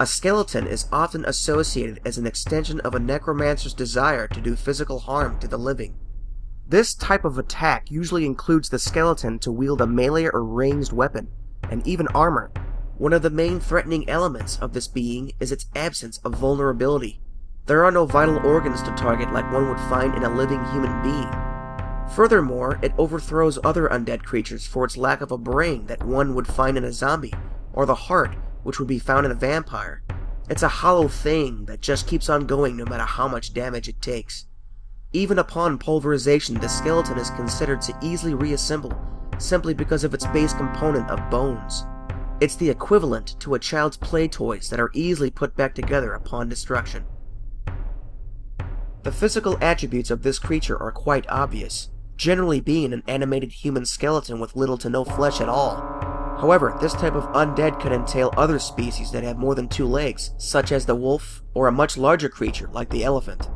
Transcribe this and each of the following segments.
A skeleton is often associated as an extension of a necromancer's desire to do physical harm to the living. This type of attack usually includes the skeleton to wield a melee or ranged weapon, and even armor. One of the main threatening elements of this being is its absence of vulnerability. There are no vital organs to target like one would find in a living human being. Furthermore, it overthrows other undead creatures for its lack of a brain that one would find in a zombie, or the heart, which would be found in a vampire. It's a hollow thing that just keeps on going no matter how much damage it takes. Even upon pulverization, the skeleton is considered to easily reassemble, simply because of its base component of bones. It's the equivalent to a child's play toys that are easily put back together upon destruction. The physical attributes of this creature are quite obvious, generally being an animated human skeleton with little to no flesh at all. However, this type of undead could entail other species that have more than 2 legs, such as the wolf, or a much larger creature like the elephant.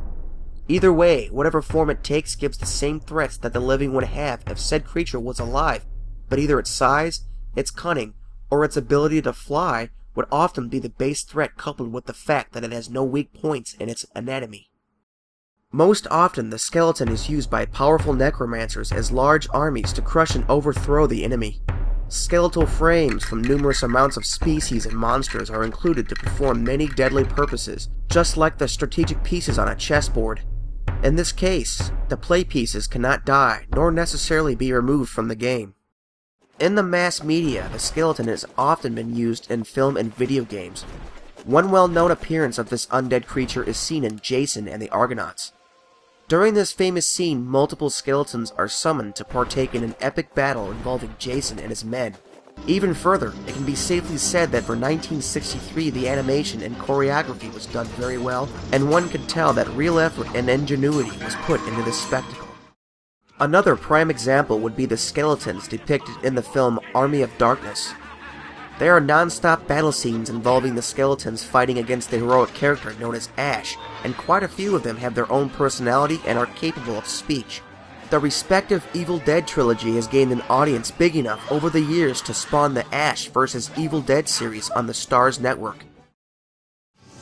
Either way, whatever form it takes gives the same threats that the living would have if said creature was alive, but either its size, its cunning, or its ability to fly would often be the base threat coupled with the fact that it has no weak points in its anatomy. Most often, the skeleton is used by powerful necromancers as large armies to crush and overthrow the enemy. Skeletal frames from numerous amounts of species and monsters are included to perform many deadly purposes, just like the strategic pieces on a chessboard. In this case, the play pieces cannot die, nor necessarily be removed from the game. In the mass media, the skeleton has often been used in film and video games. One well-known appearance of this undead creature is seen in Jason and the Argonauts. During this famous scene, multiple skeletons are summoned to partake in an epic battle involving Jason and his men. Even further, it can be safely said that for 1963 the animation and choreography was done very well, and one could tell that real effort and ingenuity was put into this spectacle. Another prime example would be the skeletons depicted in the film Army of Darkness. There are non-stop battle scenes involving the skeletons fighting against the heroic character known as Ash, and quite a few of them have their own personality and are capable of speech. The respective Evil Dead trilogy has gained an audience big enough over the years to spawn the Ash vs. Evil Dead series on the Starz network.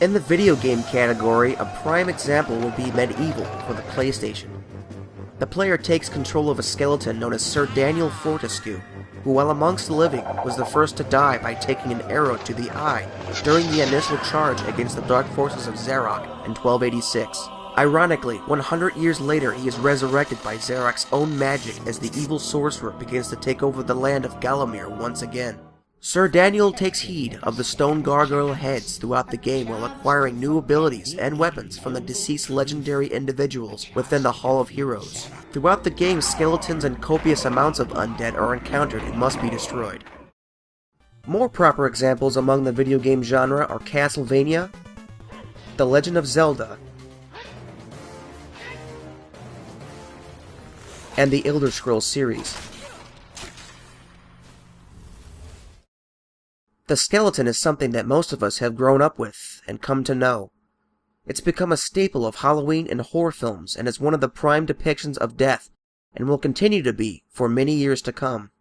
In the video game category, a prime example would be MediEvil for the PlayStation. The player takes control of a skeleton known as Sir Daniel Fortescue, who while amongst the living was the first to die by taking an arrow to the eye during the initial charge against the dark forces of Zarok in 1286. Ironically, 100 years later he is resurrected by Zarok's own magic as the evil sorcerer begins to take over the land of Galamir once again. Sir Daniel takes heed of the stone gargoyle heads throughout the game while acquiring new abilities and weapons from the deceased legendary individuals within the Hall of Heroes. Throughout the game, skeletons and copious amounts of undead are encountered and must be destroyed. More proper examples among the video game genre are Castlevania, The Legend of Zelda, and the Elder Scrolls series. The skeleton is something that most of us have grown up with and come to know. It's become a staple of Halloween and horror films and is one of the prime depictions of death, and will continue to be for many years to come.